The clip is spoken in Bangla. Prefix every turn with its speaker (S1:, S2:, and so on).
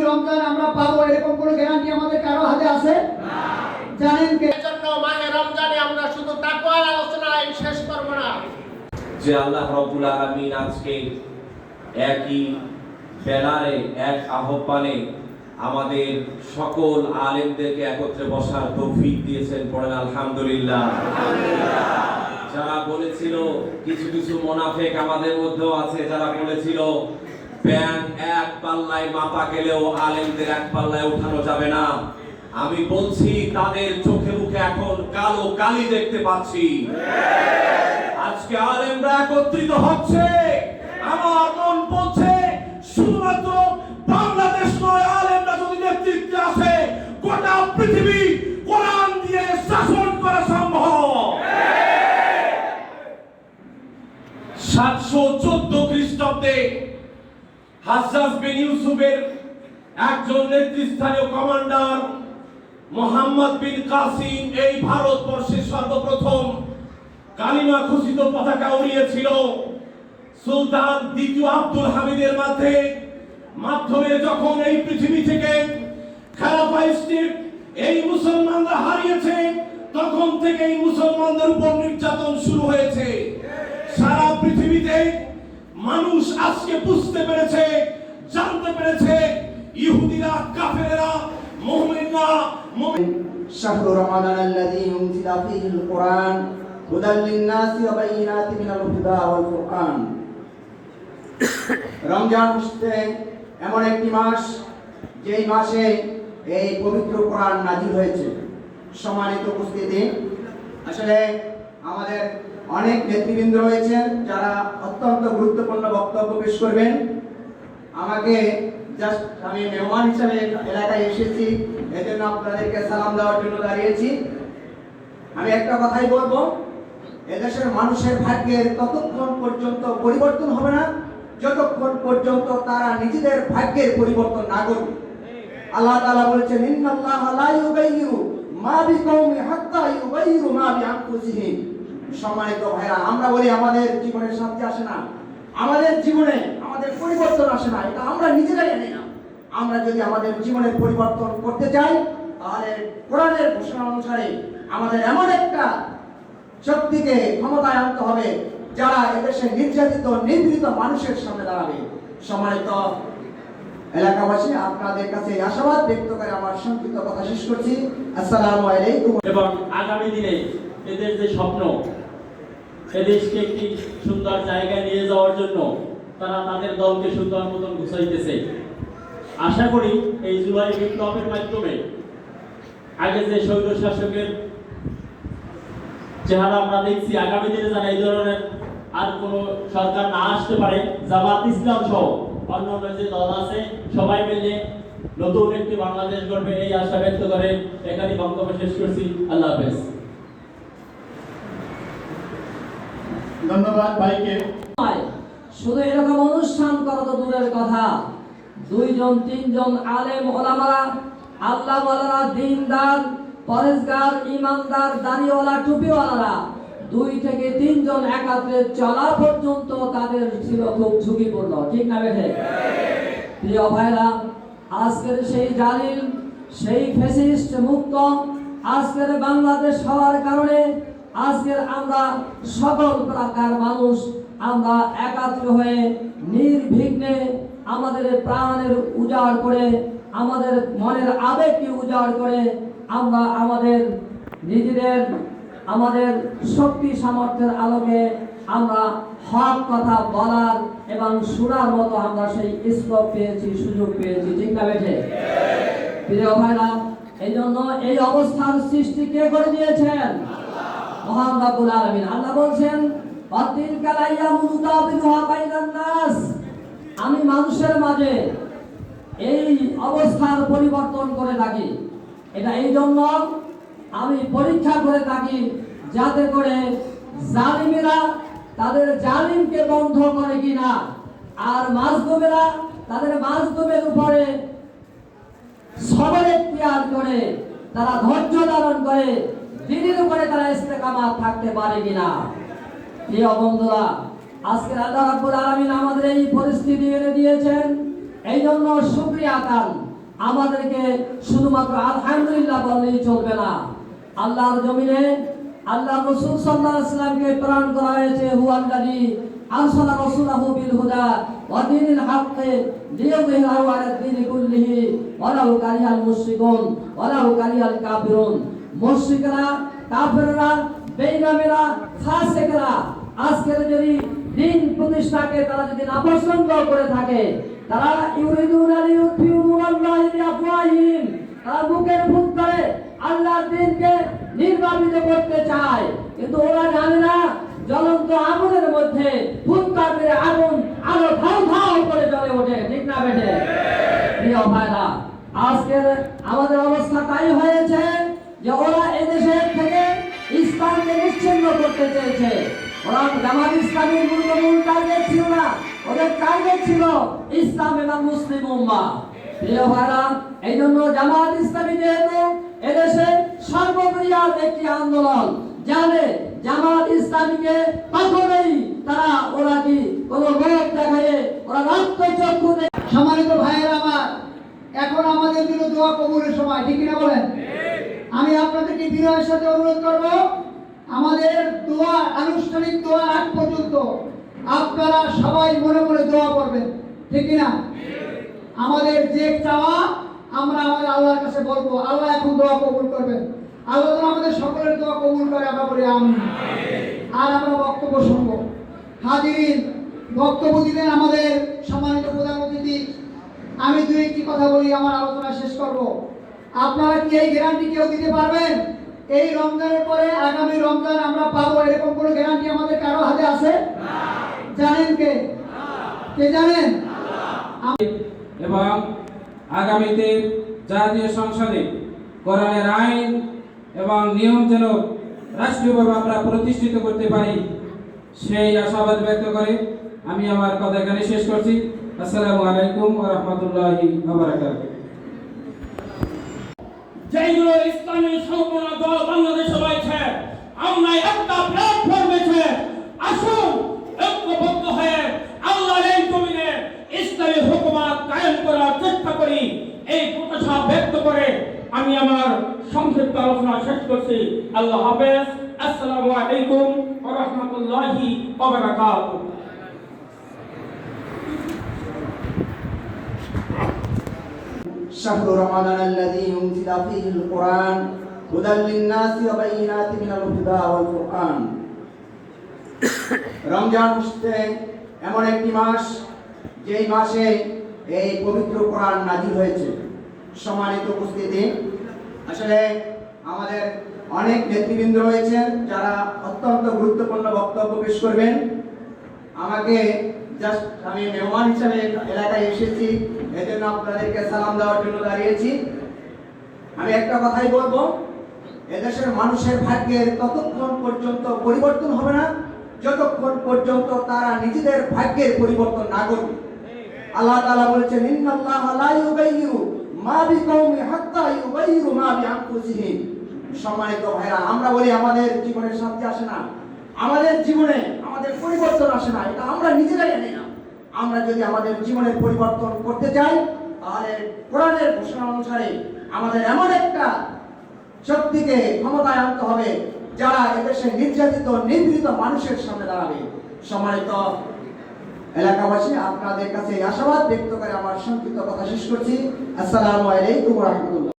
S1: রমজান আমরা পাবো এরকম কোনো গ্যারান্টি আমাদের কারো হাতে আছে? জানেন কে?
S2: এজন্য মাহে রমজানে আমরা শুধু তাকওয়ার আলোচনায় শেষ করব না।
S3: যে আল্লাহ রাব্বুল আলামিন আজকে একই ব্যানারে এক আহ্বানে আমাদের সকল আলেমদেরকে একত্রে বসার তৌফিক দিয়েছেন, পড়েন আলহামদুলিল্লাহ। যারা বলেছিল, কিছু কিছু মুনাফিক আমাদের মধ্যেও আছে যারা বলেছিল ব্যান এক পাল্লায় মাপা গেলেও আলেমদের এক পাল্লায় উঠানো যাবে না, আমি বলছি তাদের চোখে মুখে এখন কালো কালি দেখতে পাচ্ছি। আজকে আলেমরা একত্রিত হচ্ছে, আমার মন বলছে শুধুমাত্র বাংলাদেশ নয়, আলেমরা যদি নেতৃত্বে আসে গোটা পৃথিবী কোরআন দিয়ে শাসন করা সম্ভব। 714 খ্রিস্টাব্দে হাজ্জাজ বিন ইউসুফের একজন নেতৃস্থানীয় কমান্ডার মোহাম্মদ বিন কাসিম এই ভারতবর্ষের সর্বপ্রথম কালিমা ঘোষিত পতাকা উড়িয়েছিল। সুলতান দ্বিতীয় আব্দুল হামিদের মাধ্যমে যখন এই পৃথিবী থেকে খেলাফাইস্টিক এই মুসলমানরা হারিয়েছে, তখন থেকে এই মুসলমানদের উপর নির্যাতন শুরু হয়েছে। সারা পৃথিবীতে মানুষ আজকে বুঝতে পেরেছে, জানতে পেরেছে ইহুদিরা, কাফেররা, মুমিনরা
S1: শাহরু রমাদান আল্লাযী উনজিলা ফীহিল কুরআন হুদাল লিন-নাসি ওয়া বায়িনাতিন মিনাল হুদা ওয়াল ফুরকান। রমজান মাসে এমন একটি মাস যেই মাসে এই পবিত্র কোরআন নাযিল হয়েছে। সম্মানিত উপস্থিতি, আসলে আমাদের অনেক নেতৃবৃন্দ রয়েছেন যারা অত্যন্ত গুরুত্বপূর্ণ বক্তব্য পেশ করবেন। আমাকে জাস্ট আমি মেহমান হিসেবে এলাকায় এসেছি, এজন্য আপনাদেরকে সালাম দেওয়ার জন্য দাঁড়িয়েছি। আমি একটা কথাই বলবো, এদেশের মানুষের ভাগ্যের ততক্ষণ পর্যন্ত পরিবর্তন হবে না যতক্ষণ পর্যন্ত তারা নিজেদের ভাগ্যের পরিবর্তন না করবে। আল্লাহ তাআলা বলেছেন, ইন্নাল্লাহা লা ইউগাইয়িরু মা বিকাউমি হাত্তা ইউগাইয়িরু মা বিআনফুসিহিম। সম্মানিত ভাইরা, আমরা বলি আমাদের জীবনে শান্তি আসে না, আমাদের জীবনে আমাদের পরিবর্তন আসে না, এটা আমরা নিজেরাই আনি না। আমরা যদি আমাদের জীবনের পরিবর্তন করতে চাই, তাহলে কোরআনের ঘোষণা অনুসারে আমাদের এমন একটা শক্তিকে ক্ষমতায় আনতে হবে যারা এদেশে নির্যাতিত নিপীড়িত মানুষের সামনে দাঁড়াবে। সম্মানিত এলাকাবাসী, আপনাদের কাছে আশাবাদ ব্যক্ত করে আমার সংক্ষিপ্ত কথা শেষ করছি। আসসালামু আলাইকুম।
S4: এবং আগামী দিনে এদের যে স্বপ্ন, এদেশকে একটি সুন্দর জায়গায় নিয়ে যাওয়ার জন্য তারা তাদের দলকে সুন্দর মতন গুছাইতেছে। আশা করি এই জুলাই বিপ্লবের মাধ্যমে আগে যে স্বৈর শাসকের চেহারা আমরা দেখছি, আগামী দিনে যেন এই ধরনের আর কোন সরকার না আসতে পারে। জামাত ইসলাম সহ অন্যান্য যে দল আছে সবাই মিলে নতুন একটি বাংলাদেশ গড়বে, এই আশা ব্যক্ত করে এখানে বক্তব্য শেষ করছি। আল্লাহ হাফেজ।
S5: ধন্যবাদ ভাইকে।
S6: শুধু এরকম অনুষ্ঠান করা তো দূরের কথা, 2 জন 3 জন আলেম ওলামারা, আল্লাহওয়ালারা, দিনদার, পরেজগার, ইমানদার, দাড়িওয়ালা, টুপিওয়ালারা 2 থেকে 3 জন একাত্রে চলা পর্যন্ত তাদের ছিল খুব ঝুঁকিপূর্ণ। ঠিক না বেঠে? প্রিয় ভাইরা, আজকের সেই জালিম, সেই ফ্যাসিস্ট মুক্ত আজকের বাংলাদেশ হওয়ার কারণে আজকের আমরা সকল প্রকার মানুষ আমরা একাত্র হয়ে নির্বিঘ্নে আমাদের প্রাণের উজাড় করে, আমাদের মনের আবেগকে উজাড় করে আমরা আমাদের নিজেদের আমাদের শক্তি সামর্থ্যের আলোকে আমরা হক কথা বলার এবং শোনার মতো আমরা সেই স্কোপ পেয়েছি, সুযোগ পেয়েছি। ঠিক না বেঠে? প্রিয় ভাইরা, এই জন্য এই অবস্থার সৃষ্টি কে করে দিয়েছেন? মহান রব্বুল আলামিন। আল্লাহ বলছেন, ওয়াতিলকাল আইয়ামু নুদাবিলুহা বাইনান নাস, আমি মানুষের মাঝে এই অবস্থার পরিবর্তন করে থাকি। এটা এই জন্য আমি পরীক্ষা করে থাকি যাতে করে জালিমেরা তাদের জালিমকে বন্ধ করে কিনা, আর মাজলুমেরা তাদের মাজলুমের উপরে সবর ইখতিয়ার করে, তারা ধৈর্য ধারণ করে দিনের উপরে তারা ইস্তেকামাত থাকতে পারে কিনা। প্রিয় বন্ধুরা, আজকে আল্লাহ রাব্বুল আলামিন আমাদের এই পরিস্থিতি এনে দিয়েছেন, এই জন্য শুকরিয়া আদান। আমাদেরকে শুধুমাত্র আলহামদুলিল্লাহ বললেই চলবে না। আল্লাহর জমিনে আল্লাহ রাসূল সাল্লাল্লাহু আলাইহি ওয়াসাল্লামকে প্রেরণ করা হয়েছে, হুয়াল্লাযী আরসালা রাসূলাহু বিল হুদা ওয়া দীনিল হাক্কি লিইয়ুযহিরাহু আলা দ্বীনি কুল্লিহি ওয়ালাউ কারিহাল মুশরিকুন ওয়ালাউ কারিহাল কাফিরুন। মুশরিকরা, কাফেররা, বেঈমানেরা, ফাসিকরা আজকের যদি দিন প্রতিষ্ঠাকে তারা যদি নাপছন্দ করে থাকে, তারা ইউরিদুনা লিইউতফিউ নূরাল্লাহি বিআফওয়াহিহিম, তারা মুখের ফুৎ করে আল্লাহর দ্বীনকে নির্বাপিত করতে চায়, কিন্তু ওরা জানে না জ্বলন্ত আগুনের মধ্যে ফুৎকারের আগুন আলো ধাউ ধাউ করে জ্বলে ওঠে। ঠিক না বেটে? প্রিয় ভাইরা, আজকের আমাদের অবস্থা তাই হয়েছে যে ওরা এদেশের থেকে ইসলামকে নিশ্চিহ্ন করতে চেয়েছে। ওরা জামাত ইসলামের মূল টার্গেট ছিল না, ওদের টার্গেট ছিল ইসলাম এবং মুসলিম উম্মাহ। প্রিয় ভাইরা, এই জন্য জামাত ইসলামী যেহেতু এদেশে সর্ববৃহৎ একটি আন্দোলন, জানে জামাত ইসলামীকে কখনোই ওরা কি কোন লোক দেখায়, ওরা রক্তচক্ষু
S5: সম্মানিত ভাইয়েরা আমার, এখন আমাদের জন্য দোয়া কবুলের সময়, ঠিক কিনা বলেন? আমি আপনাদেরকে বিনয়ের সাথে অনুরোধ করব, আমাদের দোয়া, আনুষ্ঠানিক দোয়া আগ পর্যন্ত আপনারা সবাই মনে মনে দোয়া করবেন, ঠিক কিনা? আমাদের যে চাওয়া আমরা আমাদের আল্লাহর কাছে বলবো, আল্লাহ এখন দোয়া কবুল করবেন। আল্লাহ যেন আমাদের সকলের দোয়া কবুল করে, আমরা বলি আমিন। আর আমরা বক্তব্য শুনবো। হাজিরিন, বক্তব্য দিলেন আমাদের সম্মানিত প্রধান অতিথি। আমি দুই একটি কথা বলি, আমার আলোচনা শেষ করব। আপনারা কি এই গ্যারান্টি কেউ দিতে পারবেন এই রমজানের পরে আগামী রমজান আমরা পাবো, এরকম কোনো গ্যারান্টি আমাদের কারো হাতে আছে? জানেন কে? কে জানেন?
S7: এবং আগামীতে জাতীয় সংসদে কোরআনের আইন এবং নিয়ম যেন রাষ্ট্রীয়ভাবে আমরা প্রতিষ্ঠিত করতে পারি, সেই আশাবাদ ব্যক্ত করে আমি আমার কথা এখানে শেষ করছি। আসসালামু আলাইকুম ওয়া রাহমাতুল্লাহি ওয়া বারাকাতুহু।
S4: যেগুলো ইসলামী সম্পূর্ণ দল বাংলাদেশে রয়েছে, আমরা একটা প্ল্যাটফর্মে আসুন ঐক্যবদ্ধ হয়ে আল্লাহর এই জমিনে ইসলামী হুকুমত কায়েম করার চেষ্টা করি। এই প্রত্যাশা ব্যক্ত করে আমি আমার সংক্ষিপ্ত আলোচনা শেষ করছি। আল্লাহ হাফেজ। আসসালামু আলাইকুম ওয়া রাহমাতুল্লাহি ওয়া বারাকাতুহু।
S1: شهر رمضان الذي أنزل فيه القرآن هدى للناس وبينات من الهدى والفرقان। রমজান হচ্ছে এমন একটি মাস যেই মাসে এই পবিত্র কোরআন নাযিল হয়েছে। সম্মানিত উপস্থিতি, আসলে আমাদের অনেক নেতৃবৃন্দ রয়েছেন যারা অত্যন্ত গুরুত্বপূর্ণ বক্তব্য পেশ করবেন। আমাকে জাস্ট আমি মেহমান হিসেবে এলাকায় এসেছি, এজন্য আপনাদেরকে সালাম দেওয়ার জন্য দাঁড়িয়েছি। আমি একটা কথাই বলবো, এদেশের মানুষের ভাগ্যের ততক্ষণ পর্যন্ত পরিবর্তন হবে না যতক্ষণ পর্যন্ত তারা নিজেদের ভাগ্যের পরিবর্তন না করবে। আল্লাহ তাআলা বলেছেন, ইন্নাল্লাহা লা ইউগাইয়িরু মা বিকাউমি হাত্তা ইউগাইয়িরু মা বিআনফুসিহিম। সম্মানিত ভাইরা, আমরা বলি আমাদের জীবনে শান্তি আসে না, আমাদের জীবনে আমাদের পরিবর্তন আসে না, এটা আমরা নিজেরাই আনি না। আমরা যদি আমাদের জীবনের পরিবর্তন করতে চাই, তাহলে কোরআনের ঘোষণা অনুসারে আমাদের এমন একটা শক্তিকে ক্ষমতায় আনতে হবে যারা এদেশে নির্যাতিত নিপীড়িত মানুষের সামনে দাঁড়াবে। সম্মানিত এলাকাবাসী, আপনাদের কাছে আশাবাদ ব্যক্ত করে আমার সংক্ষিপ্ত কথা শেষ করছি। আসসালামু আলাইকুম ওয়া রাহমাতুল্লাহ।